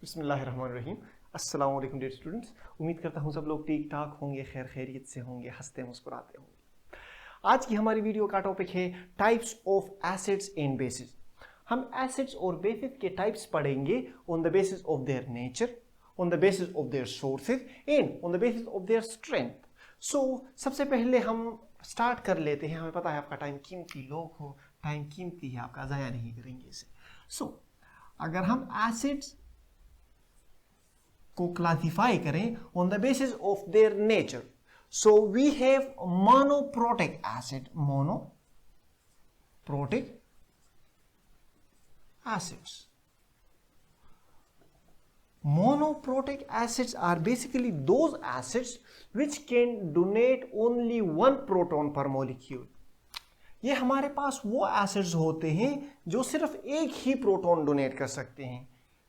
बिस्मिल्लाहिर्रहमानिर्रहीम। अस्सलाम वालेकुम डियर स्टूडेंट्स, उम्मीद करता हूँ सब लोग ठीक ठाक होंगे, खैर खैरियत से होंगे, हंसते मुस्कुराते होंगे। आज की हमारी वीडियो का टॉपिक है types of acids and bases. हम एसिड्स और बेसिस के टाइप्स पढ़ेंगे on the basis of their nature, on the basis of their sources and on the basis of their strength. So सबसे पहले हम स्टार्ट कर लेते हैं। हमें पता है आपका टाइम कीमती, लोग हो टाइम कीमती है आपका, ज़ाया नहीं करेंगे इसे। सो अगर हम एसिड्स को क्लासिफाई करें on the basis of their nature, so we have monoprotic acid, monoprotic acids. Monoprotic acids are basically those acids which can donate only one proton per molecule. ये हमारे पास वो एसिड्स होते हैं जो सिर्फ एक ही प्रोटॉन डोनेट कर सकते हैं,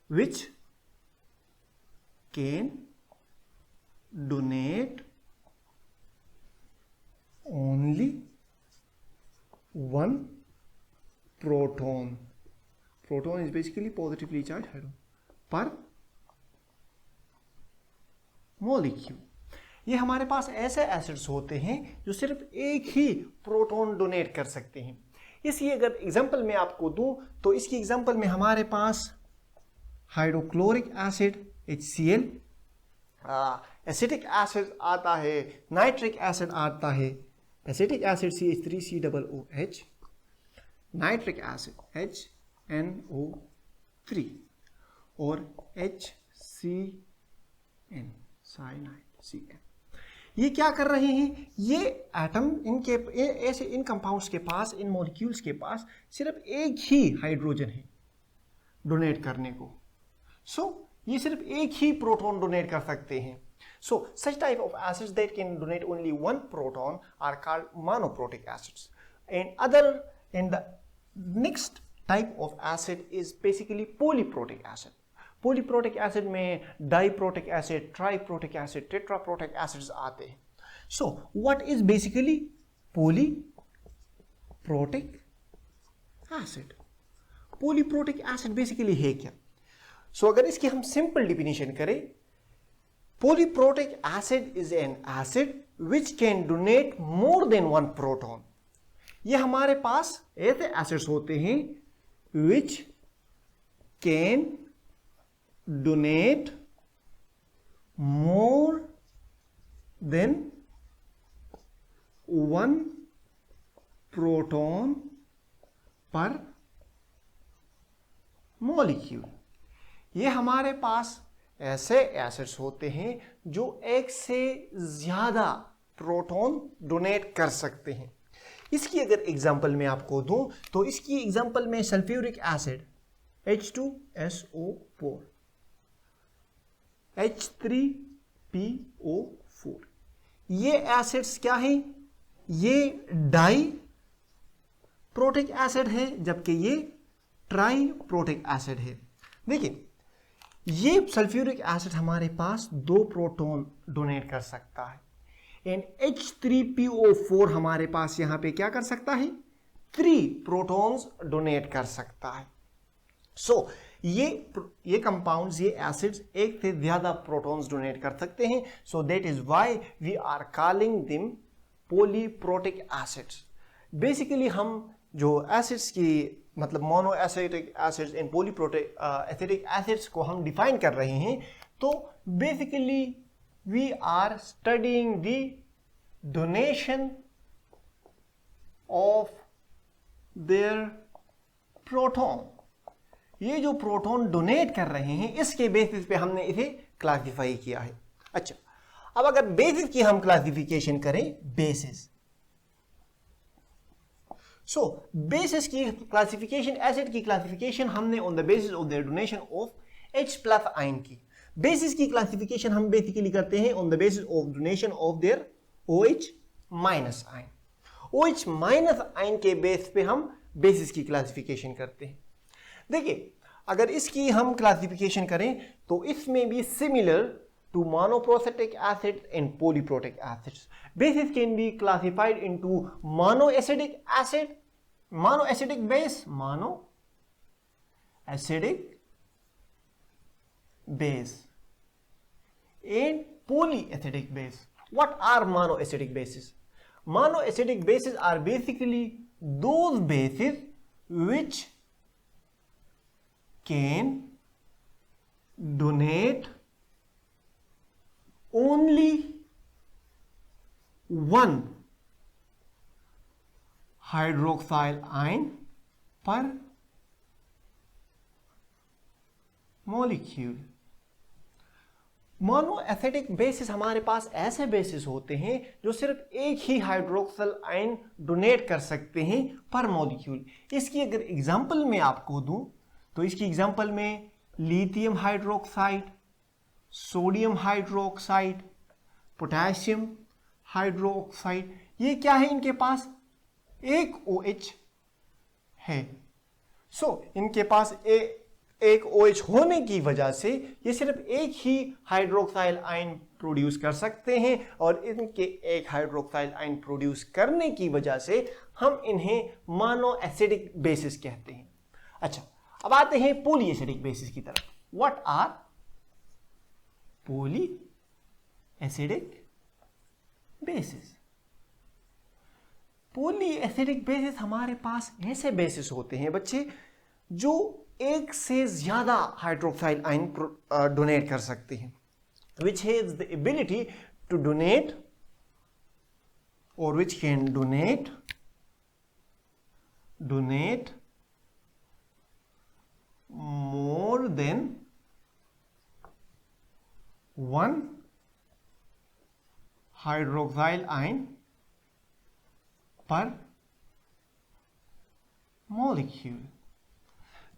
which can donate only one proton. Proton is basically positively charged hydrogen per molecule. ये हमारे पास ऐसे एसिड्स होते हैं जो सिर्फ एक ही प्रोटॉन डोनेट कर सकते हैं। इसकी अगर एग्जांपल मैं आपको दूं तो इसकी एग्जांपल में हमारे पास hydrochloric acid HCl, acetic acid आता है, नाइट्रिक एसिड आता है, acetic acid CH3COOH, nitric acid HNO3 और HCN, साइनाइड CN। ये क्या कर रहे हैं? ये एटम इनके ऐसे इन कंपाउंड्स के पास, इन मॉलिक्यूल्स के पास सिर्फ एक ही हाइड्रोजन है डोनेट करने को। ये सिर्फ एक ही प्रोटॉन डोनेट कर सकते हैं। Such type of acids that can donate only one proton are called monoprotic acids. And the next type of acid is basically polyprotic acid. Polyprotic acid में diprotic acid, triprotic acid, tetraprotic acids आते हैं। What is basically polyprotic acid? Polyprotic acid basically है क्या? अगर इसकी हम simple definition करें, polyprotic acid is an acid which can donate more than one proton. ये हमारे पास ऐसे एसिड्स होते हैं which can donate more than one proton per molecule. ये हमारे पास ऐसे एसिड्स होते हैं जो एक से ज्यादा प्रोटॉन डोनेट कर सकते हैं। इसकी अगर एग्जांपल मैं आपको दूं तो इसकी एग्जांपल में सल्फ्यूरिक एसिड H2SO4, H3PO4, ये एसिड्स क्या हैं? ये डाई प्रोटिक एसिड है जबकि ये ट्राई प्रोटिक एसिड है। देखिए, ये सल्फ्यूरिक एसिड हमारे पास 2 प्रोटॉन डोनेट कर सकता है एंड H3PO4 हमारे पास यहां पे क्या कर सकता है? 3 प्रोटॉन्स डोनेट कर सकता है। ये कंपाउंड्स, ये एसिड्स एक से ज्यादा प्रोटॉन्स डोनेट कर सकते हैं। That is why we are calling them polyprotic acids. Basically हम जो एसिड्स की मतलब mono acetic acids and polyprotic acetic acids को हम डिफाइन कर रहे हैं, तो basically we are studying the donation of their proton. ये जो प्रोटॉन डोनेट कर रहे हैं इसके बेसिस पे हमने इसे क्लासिफाई किया है। अच्छा, अब अगर बेसिस की हम क्लासिफिकेशन करें, बेसिस, बेसिस की क्लासिफिकेशन, एसिड की क्लासिफिकेशन हमने on the basis of there donation of H+ ion की। बेसिस की क्लासिफिकेशन हम बेसिकली करते हैं on the basis of donation of there OH- ion. OH- ion के बेस पे हम बेसिस की क्लासिफिकेशन करते हैं। देखिए, अगर इसकी हम क्लासिफिकेशन करें तो इसमें भी similar to monoprotic acid and polyprotic acids. Bases can be classified into monoacidic acid, monoacidic base, monoacidic base and polyacidic base. What are monoacidic bases? Monoacidic bases are basically those bases which can donate only one hydroxyl ion per molecule. Monoacidic bases हमारे पास ऐसे basis होते हैं जो सिर्फ एक ही hydroxyl ion donate कर सकते हैं पर मॉलिक्यूल. इसकी अगर एग्जांपल मैं आपको दूं तो इसकी एग्जांपल में lithium hydroxide, sodium hydroxide, potassium hydroxide, ये क्या है? इनके पास एक OH है. इनके पास एक OH होने की वजह से ये सिर्फ एक ही हाइड्रोक्साइल आयन प्रोड्यूस कर सकते हैं और इनके एक हाइड्रोक्साइल आयन प्रोड्यूस करने की वजह से हम इन्हें मोनोएसिडिक बेसिस कहते हैं. अच्छा, अब आते हैं पॉलीएसिडिक बेसिस की तरफ. What are polyacidic bases? Polyacidic bases हमारे पास ऐसे बेसिस होते हैं बच्चे जो एक से ज्यादा हाइड्रोक्साइल आयन डोनेट कर सकते हैं, which has the ability to donate or which can donate more than one hydroxyl ion per molecule.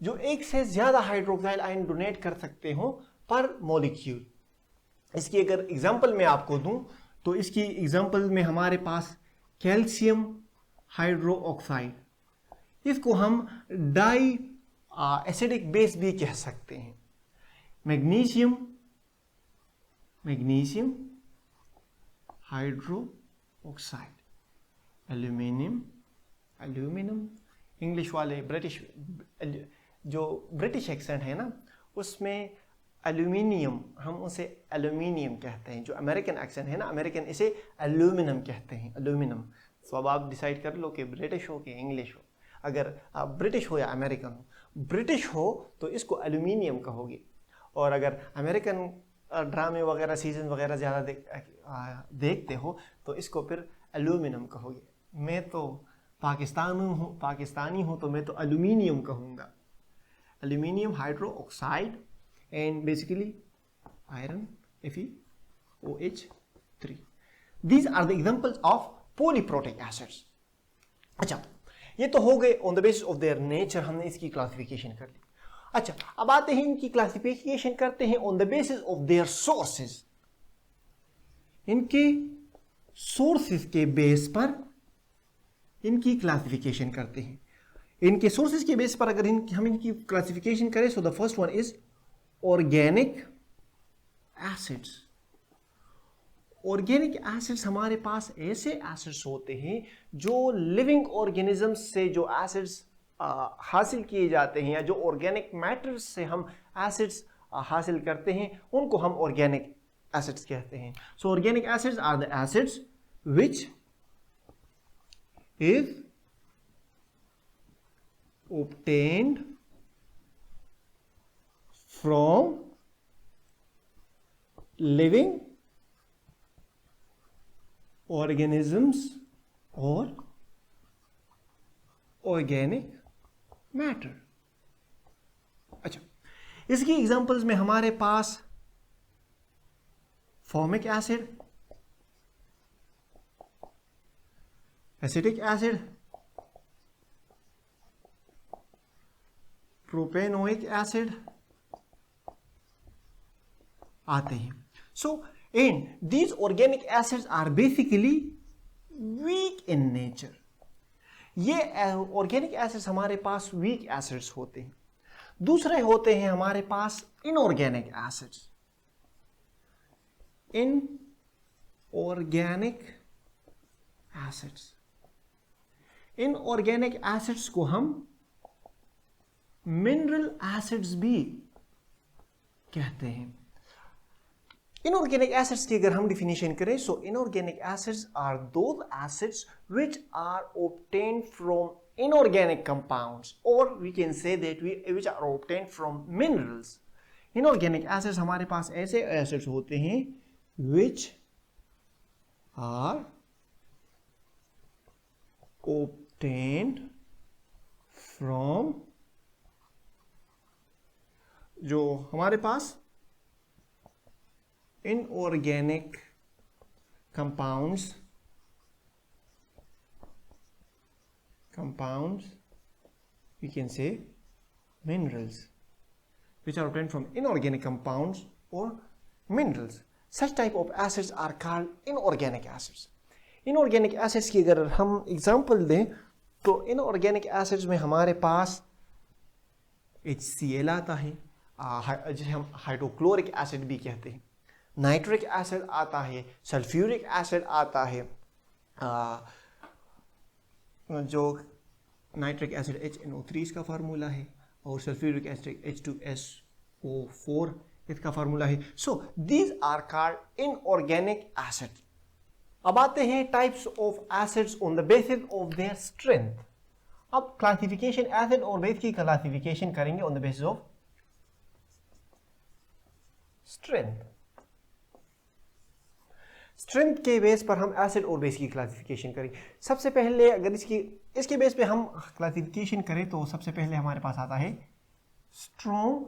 जो एक से ज्यादा हाइड्रोक्साइल आयन डोनेट कर सकते हो पर मॉलिक्यूल. इसकी अगर एग्जांपल मैं आपको दूं तो इसकी एग्जांपल में हमारे पास कैल्शियम हाइड्रोक्साइड, इसको हम डाई एसिडिक बेस भी कह सकते हैं. मैग्नीशियम हाइड्रोक्साइड, एल्यूमिनियम इंग्लिश वाले ब्रिटिश जो ब्रिटिश एक्सेंट है ना उसमें एल्यूमिनियम हम उसे एल्यूमिनियम कहते हैं. जो अमेरिकन एक्सेंट है ना अमेरिकन इसे एल्यूमिनियम कहते हैं, एल्यूमिनियम. तो अब आप डिसाइड कर लो कि ब्रिटिश हो कि इंग्लिश हो. अगर आप ब्रिटिश हो या अमेरिकन हो, ब्रिटिश हो तो इसको एल्यूमिनियम कहोगे और अगर अमेरिकन ड्रामे वगैरह सीजन वगैरह ज़्यादा देखते हो तो इसको फिर एल्यूमिनियम कहोगे. मैं तो पाकिस्तानी हूँ तो मैं तो एल्यूमिनियम कहूँगा. Aluminium hydroxide and basically iron FeOH3. These are the examples of polyprotic acids. अच्छा, ये तो हो गए on the basis of their nature, हमने इसकी क्लासिफिकेशन कर ली. अच्छा, अब आते हैं इनकी क्लासिफिकेशन करते हैं on the basis of their sources. इनके सोर्सेज के बेस पर इनकी क्लासिफिकेशन करते हैं. इनके सोर्सेज के बेस पर अगर हम इनकी क्लासिफिकेशन करें so the first one is organic acids. Organic acids हमारे पास ऐसे एसिड्स होते हैं जो लिविंग ऑर्गेनिजम्स से जो एसिड्स हासिल किए जाते हैं या जो ऑर्गेनिक मैटर से हम एसिड्स हासिल करते हैं उनको हम ऑर्गेनिक एसिड्स कहते हैं. So organic acids are the acids which is obtained from living organisms or organic matter. अच्छा, इसकी एग्जांपल्स में हमारे पास formic acid, acetic acid, propanoic acid आते हैं. So and these organic acids are basically weak in nature. ये organic acids हमारे पास वीक एसिड्स होते हैं. दूसरे होते हैं हमारे पास inorganic acids. Inorganic acids, inorganic acids को हम मिनरल एसिड्स भी कहते हैं। इनऑर्गेनिक एसिड्स की अगर हम डिफिनेशन करें, so inorganic acids are those acids which are obtained from inorganic compounds, or we can say that which are obtained from minerals. Inorganic acids हमारे पास ऐसे acids होते हैं which are obtained from, जो हमारे पास inorganic compounds we can say minerals, which are obtained from inorganic compounds or minerals. Such type of acids are called inorganic acids. Inorganic acids की अगर हम एग्जांपल दें तो inorganic acids में हमारे पास HCl आता है, जिसे हम हाइड्रोक्लोरिक एसिड भी कहते हैं, नाइट्रिक एसिड आता है, सल्फ्यूरिक एसिड आता है, जो नाइट्रिक एसिड HNO3 इसका फार्मूला है, और सल्फ्यूरिक एसिड H2SO4 इसका फार्मूला है. So these are called inorganic acid. अब आते हैं types of acids on the basis of their strength. अब क्लासिफिकेशन, एसिड और बेस की क्लासिफिकेशन करेंगे on the basis of strength. Strength के बेस पर हम एसिड और बेस की क्लासिफिकेशन करेंगे. सबसे पहले अगर इसके बेस पे हम क्लासिफिकेशन करें तो सबसे पहले हमारे पास आता है स्ट्रॉन्ग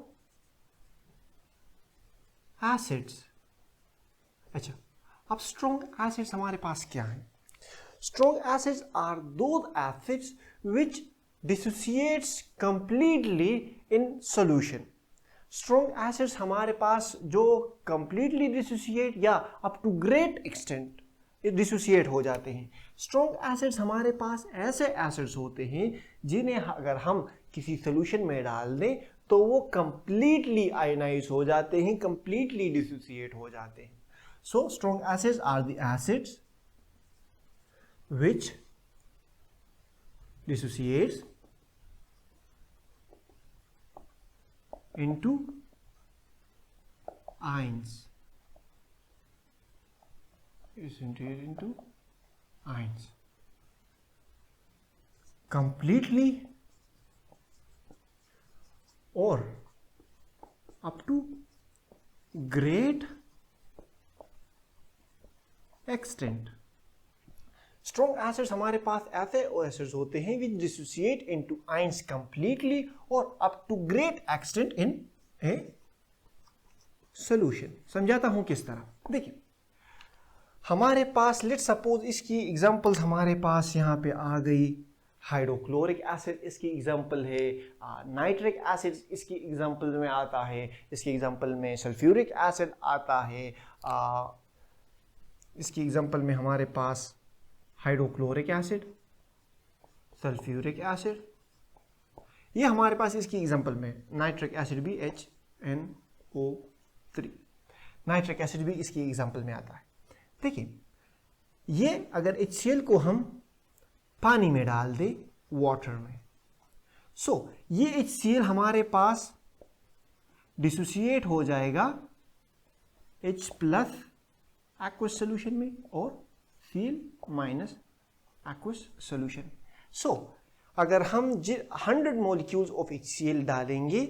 एसिड्स. अच्छा, अब स्ट्रॉन्ग एसिड्स हमारे पास क्या है? Strong acids are those acids which dissociates completely in solution. Strong acids हमारे पास जो कंप्लीटली डिसोसिएट या up to great extent dissociate हो जाते हैं. स्ट्रॉन्ग एसिड्स हमारे पास ऐसे एसिड्स होते हैं जिन्हें अगर हम किसी सोल्यूशन में डाल दें तो वो कंप्लीटली आयनाइज हो जाते हैं, कंप्लीटली डिसोसिएट हो जाते हैं. So strong acids are the acids which dissociates into ions, into ions completely or up to great extent. Strong acids हमारे पास ऐसे एसिड्स होते हैं which dissociate into ions completely और up to great extent in a solution. समझाता हूं किस तरह. देखिए, हमारे पास लेट सपोज इसकी एग्जांपल्स हमारे पास यहां पे आ गई. हाइड्रोक्लोरिक एसिड इसकी एग्जांपल है, नाइट्रिक एसिड इसकी एग्जांपल में आता है, इसकी एग्जांपल में सल्फ्यूरिक एसिड आता है, इसकी एग्जांपल में हमारे पास हाइड्रोक्लोरिक एसिड, सल्फ्यूरिक एसिड, ये हमारे पास इसकी एग्जांपल में नाइट्रिक एसिड भी HNO3, नाइट्रिक एसिड भी इसकी एग्जांपल में आता है. देखिए, ये अगर HCl को हम पानी में डाल दें, वाटर में, सो ये HCl हमारे पास डिसोसिएट हो जाएगा H प्लस एक्वस सोल्यूशन में और Cl माइनस एक्वस सोल्यूशन. सो अगर हम 100 मॉलिक्यूल्स ऑफ HCl डालेंगे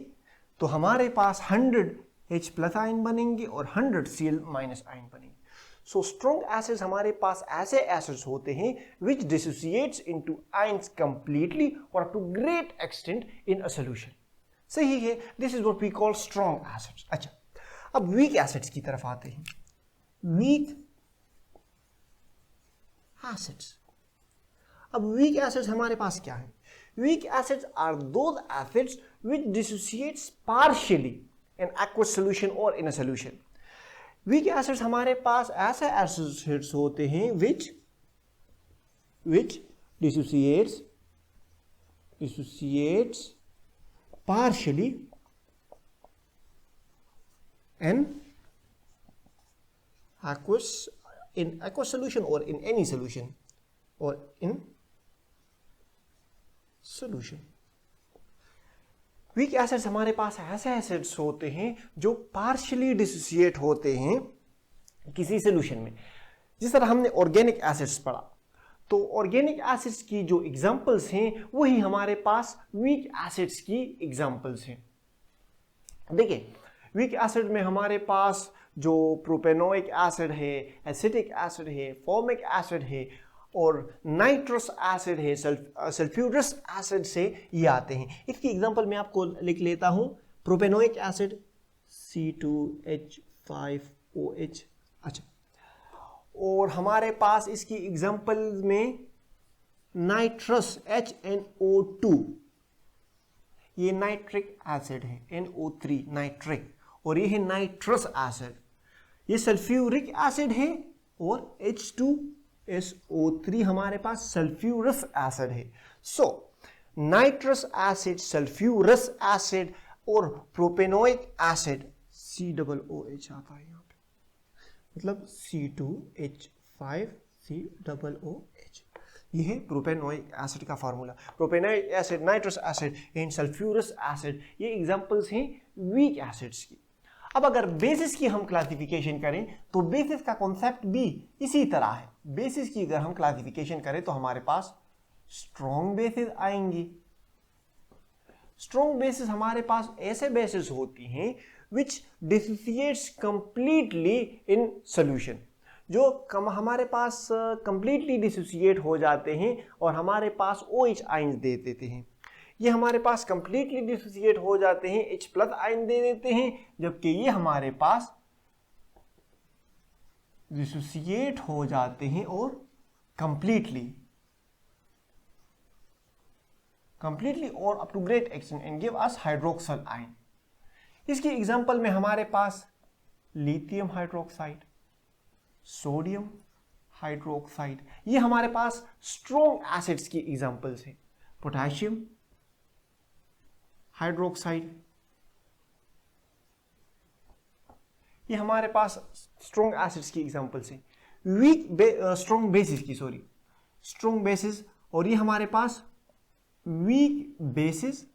तो हमारे पास 100 H प्लस आयन बनेंगे और 100 Cl माइनस आयन बनेंगे. सो स्ट्रॉन्ग एसिड्स हमारे पास ऐसे एसिड्स होते हैं which dissociates into ions completely और up to great extent in a solution. सही है, this is what we call strong acids. अच्छा, अब वीक एसिड्स की तरफ आते हैं. Weak acids. अब वीक एसिड्स हमारे पास क्या है? Weak acids are those acids which dissociates partially in aqueous solution और in a solution. Weak acids हमारे पास ऐसे एसिड्स होते हैं which dissociates partially in aqueous solution or in any solution or in solution. Week acids हमारे पास ऐसे acids होते हैं जो पार्शियली डिसोसिएट होते हैं किसी सोल्यूशन में। जिस तरह हमने ऑर्गेनिक एसिड्स पढ़ा, तो ऑर्गेनिक एसिड्स की जो एग्जांपल्स हैं वही हमारे पास वीक एसिड्स की एग्जांपल्स हैं। देखिए, वीक एसिड में हमारे पास जो प्रोपेनोइक एसिड है, एसिटिक एसिड है, फॉर्मिक एसिड है और नाइट्रस एसिड है, सल्फ्यूरस एसिड से ये आते हैं। इसकी एग्जांपल मैं आपको लिख लेता हूं। प्रोपेनोइक एसिड C2H5OH, अच्छा, और हमारे पास इसकी एग्जांपल में नाइट्रस HNO2, ये नाइट्रिक एसिड है, NO3 नाइट्रिक, और ये है नाइट्रस एसिड। ये सल्फ्यूरिक एसिड है और H2SO3 हमारे पास सल्फ्यूरस एसिड है। सो नाइट्रस एसिड, सल्फ्यूरस एसिड और प्रोपेनोइक एसिड COOH आता है यहाँ पे, मतलब C2H5COOH। यह है प्रोपेनोइक एसिड का formula. Propanoic acid, nitrous acid and sulphurous acid, ये एग्जांपल्स हैं वीक एसिड्स की। अब अगर बेसिस की हम क्लासिफिकेशन करें तो बेसिस का कॉन्सेप्ट भी इसी तरह है। बेसिस की अगर हम क्लासिफिकेशन करें तो हमारे पास स्ट्रॉन्ग बेसिस आएंगी। स्ट्रॉन्ग बेसिस हमारे पास ऐसे बेसिस होती हैं which dissociates completely in solution, जो हमारे पास completely dissociate हो जाते हैं और हमारे पास OH आयंस दे देते हैं। ये हमारे पास completely dissociate हो जाते हैं, H+ आयन दे देते हैं, जबकि ये हमारे पास dissociate हो जाते हैं और completely और up to great extent and give us hydroxyl ion। इसकी एग्जांपल में हमारे पास लिथियम हाइड्रोक्साइड, सोडियम हाइड्रोक्साइड, ये हमारे पास स्ट्रॉन्ग एसिड्स की एग्जांपल्स हैं। पोटेशियम हाइड्रोक्साइड, ये हमारे पास स्ट्रॉन्ग एसिड्स की एग्जांपल्स हैं। स्ट्रॉन्ग बेसिस, और ये हमारे पास वीक बेसिस,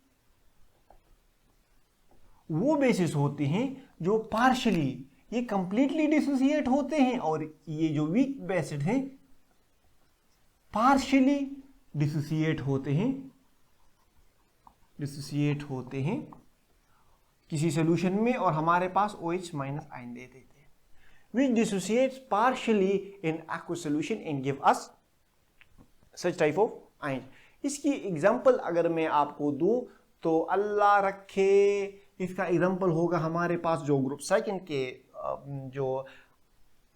वो बेसिस होते हैं जो पार्शियली, ये कंप्लीटली डिसोसिएट होते हैं, और ये जो वीक बेसिस हैं पार्शियली डिसोसिएट होते हैं किसी सॉल्यूशन में, और हमारे पास OH- आयन दे देते हैं। which dissociates partially in aqueous solution and give us such type of ion। इसकी एग्जांपल अगर मैं आपको दूं तो अल्लाह रखे, इसका एग्जांपल होगा हमारे पास जो ग्रुप सेकंड के जो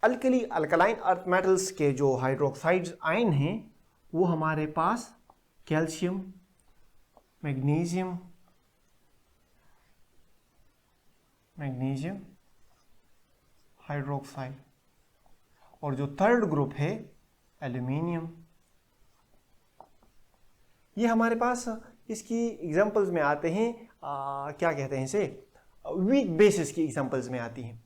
अल्कलाइन अर्थ मेटल्स के जो हाइड्रोक्साइड्स आयन हैं, वो हमारे पास कैल्शियम, मैग्नीशियम हाइड्रोक्साइड, और जो थर्ड ग्रुप है एल्यूमिनियम। ये हमारे पास इसकी एग्जांपल्स में आते हैं, क्या कहते हैं इसे, वीक बेसिस की एग्जांपल्स में आती हैं।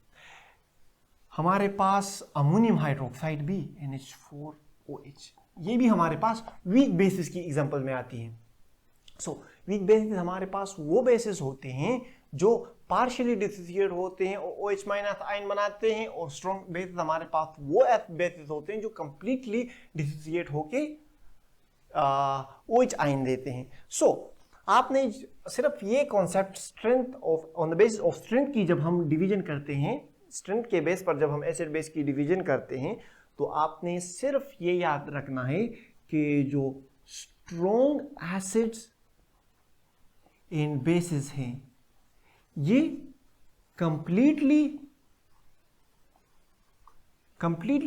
हमारे पास अमोनियम हाइड्रोक्साइड भी NH4OH, ये भी हमारे पास वीक बेसिस की एग्जांपल में आती हैं। सो वीक बेसिस हमारे पास वो बेसिस होते हैं जो पार्शियली डिसोसिएट होते हैं और OH- आयन बनाते हैं, और स्ट्रॉन्ग बेसिस हमारे पास वो बेसिस होते हैं जो कंप्लीटली डिसोसिएट होके OH आयन देते हैं। सो आपने सिर्फ ये concept strength of, on the basis of strength की जब हम डिवीजन करते हैं, स्ट्रेंथ के बेस पर जब हम एसिड बेस की डिवीजन करते हैं, तो आपने सिर्फ ये याद रखना है कि जो स्ट्रॉन्ग एसिड्स इन बेसिस हैं ये कंप्लीटली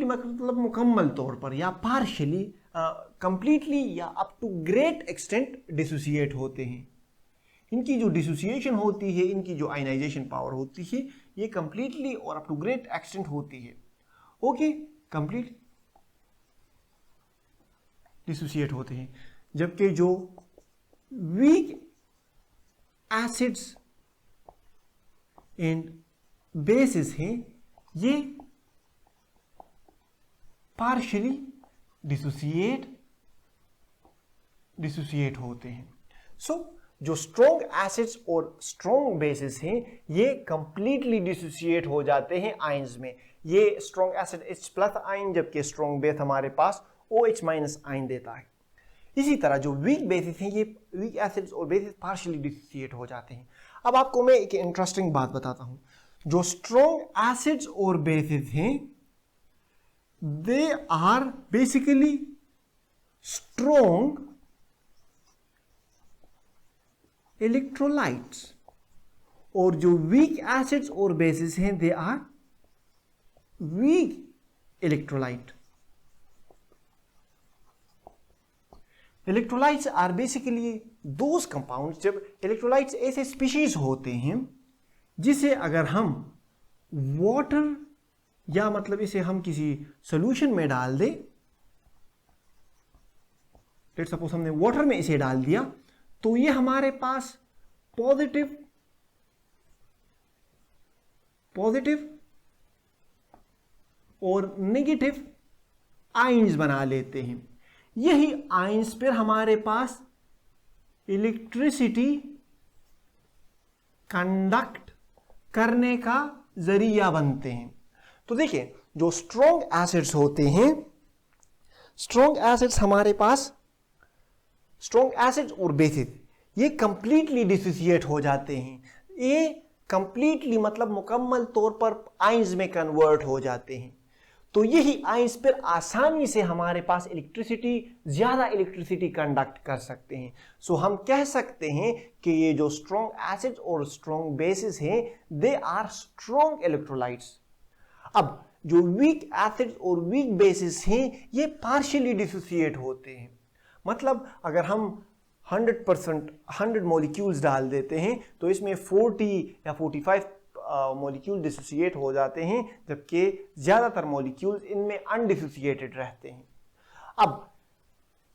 मतलब मुकम्मल तौर पर या पार्शियली, कंप्लीटली या up to great extent dissociate होते हैं। इनकी जो डिसोसिएशन होती है, इनकी जो आयनाइजेशन पावर होती है, ये कंप्लीटली और अप टू ग्रेट एक्सटेंट होती है। ओके, कंप्लीट डिसोसिएट होते हैं, जबकि जो वीक एसिड्स एंड बेसिस हैं ये पार्शियली डिसोसिएट होते हैं। सो जो स्ट्रॉन्ग एसिड्स और स्ट्रॉन्ग बेसिस हैं ये कंप्लीटली डिसोसिएट हो जाते हैं आयंस में। ये स्ट्रॉन्ग एसिड H+ आयन, जबकि स्ट्रॉन्ग बेस हमारे पास OH- आयन देता है। इसी तरह जो वीक बेसिस हैं ये वीक एसिड्स और बेसिस पार्शियली डिसोसिएट हो जाते हैं। अब आपको मैं एक इंटरेस्टिंग बात बताता हूं, जो स्ट्रॉन्ग एसिड्स और बेसिस हैं they are basically strong electrolytes, और जो वीक एसिड्स और बेसिस हैं they are weak electrolyte. Electrolytes are basically those compounds, जब इलेक्ट्रोलाइट्स ऐसे स्पीशीज होते हैं जिसे अगर हम वाटर या मतलब इसे हम किसी सॉल्यूशन में डाल दें, लेट्स सपोज हमने वाटर में इसे डाल दिया, तो ये हमारे पास पॉजिटिव और नेगेटिव आयंस बना लेते हैं। यही आयंस फिर हमारे पास इलेक्ट्रिसिटी कंडक्ट करने का जरिया बनते हैं। तो देखिए, जो स्ट्रॉन्ग एसिड्स होते हैं, स्ट्रॉन्ग एसिड्स हमारे पास, स्ट्रॉन्ग एसिड्स और बेसिस ये कंप्लीटली डिसोसिएट हो जाते हैं। ये कंप्लीटली मतलब मुकम्मल तौर पर आयंस में कन्वर्ट हो जाते हैं। तो यही आयंस फिर आसानी से हमारे पास ज्यादा इलेक्ट्रिसिटी कंडक्ट कर सकते हैं। सो हम कह सकते हैं कि ये जो स्ट्रॉन्ग एसिड्स और स्ट्रॉन्ग बेसिस हैं दे आर स्ट्रॉन्ग इलेक्ट्रोलाइट्स। अब जो वीक एसिड्स और वीक बेसिस हैं ये पार्शियली डिसोसिएट होते हैं। मतलब अगर हम 100 मॉलिक्यूल्स डाल देते हैं तो इसमें 40 या 45 मॉलिक्यूल डिसोसिएट हो जाते हैं, जबकि ज्यादातर मॉलिक्यूल्स इनमें अनडिसोसिएटेड रहते हैं। अब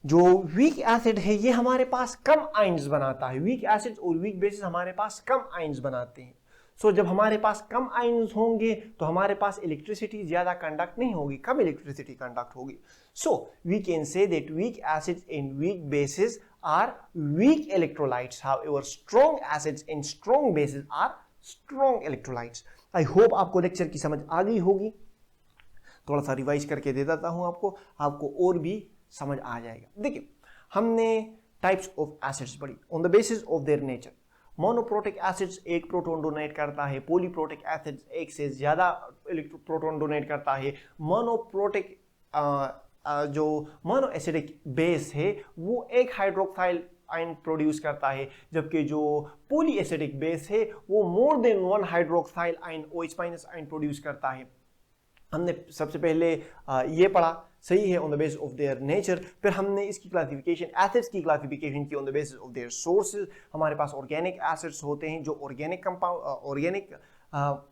जो वीक एसिड है ये हमारे पास कम आयंस बनाता है। वीक एसिड्स और वीक बेसिस हमारे पास कम आयंस बनाते हैं। सो जब हमारे पास कम आयंस होंगे तो हमारे पास इलेक्ट्रिसिटी ज्यादा कंडक्ट नहीं होगी, कम इलेक्ट्रिसिटी कंडक्ट होगी। So we can say that weak acids and weak bases are weak electrolytes, however strong acids and strong bases are strong electrolytes. I hope आपको लेक्चर की समझ आ गई होगी। थोड़ा सा रिवाइज करके दे देता हूं आपको और भी समझ आ जाएगा। देखिए, हमने टाइप्स ऑफ एसिड्स पढ़ी on the basis of their nature. Monoprotic acids एक प्रोटॉन डोनेट करता है, पॉलीप्रोटिक एसिड्स एक से ज्यादा प्रोटॉन डोनेट करता है, मोनोप्रोटिक जो मोनो एसिडिक बेस है वो एक हाइड्रोक्साइल आयन प्रोड्यूस करता है, जबकि जो पॉली एसिडिक बेस है वो more than one hydroxyl ion OH- ion produce करता है। हमने सबसे पहले ये पढ़ा, सही है, on the basis of their nature. फिर हमने इसकी क्लासिफिकेशन, एसिड्स की क्लासिफिकेशन की on the basis of their sources. हमारे पास ऑर्गेनिक एसिड्स होते हैं जो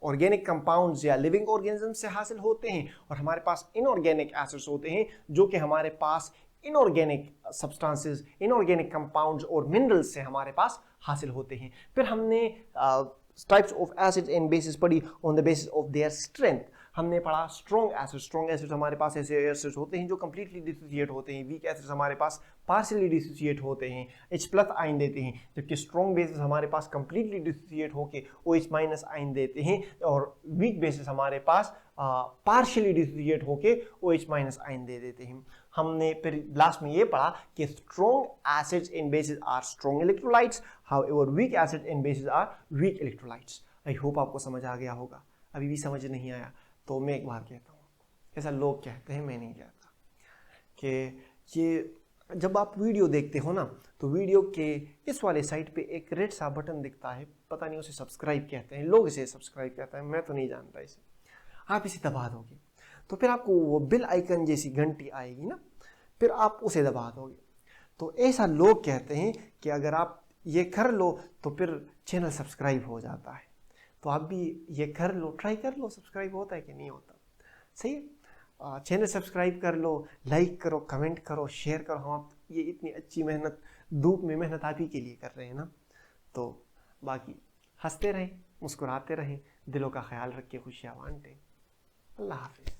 ऑर्गेनिक कंपाउंड्स या लिविंग ऑर्गेनिज्म से हासिल होते हैं, और हमारे पास इनऑर्गेनिक एसिड्स होते हैं जो कि हमारे पास इनऑर्गेनिक सब्सटेंसेस, इनऑर्गेनिक कंपाउंड्स और मिनरल्स से हमारे पास हासिल होते हैं। फिर हमने types of acids and bases पढ़ी on the basis of their strength. हमने पढ़ा स्ट्रॉन्ग एसिड्स। स्ट्रॉन्ग एसिड्स हमारे पास ऐसे एसिड्स होते हैं जो कंप्लीटली डिसोसिएट होते हैं। वीक एसिड्स हमारे पास पार्शियली डिसोसिएट होते हैं, H+ आयन देते हैं, जबकि स्ट्रॉन्ग बेसिस हमारे पास कंप्लीटली डिसोसिएट होकर OH- आयन देते हैं, और वीक बेसिस हमारे पास पार्शियली डिसोसिएट होकर OH- आयन दे देते हैं। हमने फिर लास्ट में ये पढ़ा कि strong acids and bases are strong electrolytes, however weak acids and bases are weak electrolytes. I hope आपको समझ आ गया होगा। अभी भी समझ नहीं आया तो मैं एक बार कहता हूँ, ऐसा लोग कहते हैं, मैं नहीं कहता, कि ये जब आप वीडियो देखते हो ना तो वीडियो के इस वाले साइड पे एक रेड सा बटन दिखता है, पता नहीं उसे सब्सक्राइब कहते हैं, लोग इसे सब्सक्राइब कहते हैं, मैं तो नहीं जानता इसे। आप इसे दबा दोगे तो फिर आपको वो बिल आइकन जैसी घंटी आएगी ना, फिर आप उसे दबा दोगे। तो ऐसा लोग कहते हैं कि अगर आप ये कर लो तो फिर चैनल सब्सक्राइब हो जाता है। तो आप भी ये कर लो, ट्राई कर लो, सब्सक्राइब होता है कि नहीं होता। सही है, चैनल सब्सक्राइब कर लो, लाइक करो, कमेंट करो, शेयर करो। हम ये इतनी अच्छी मेहनत, धूप में मेहनत आप ही के लिए कर रहे हैं ना। तो बाकी हंसते रहें, मुस्कुराते रहें, दिलों का ख्याल रख के खुशियाँ बांटें। अल्लाह हाफिज़।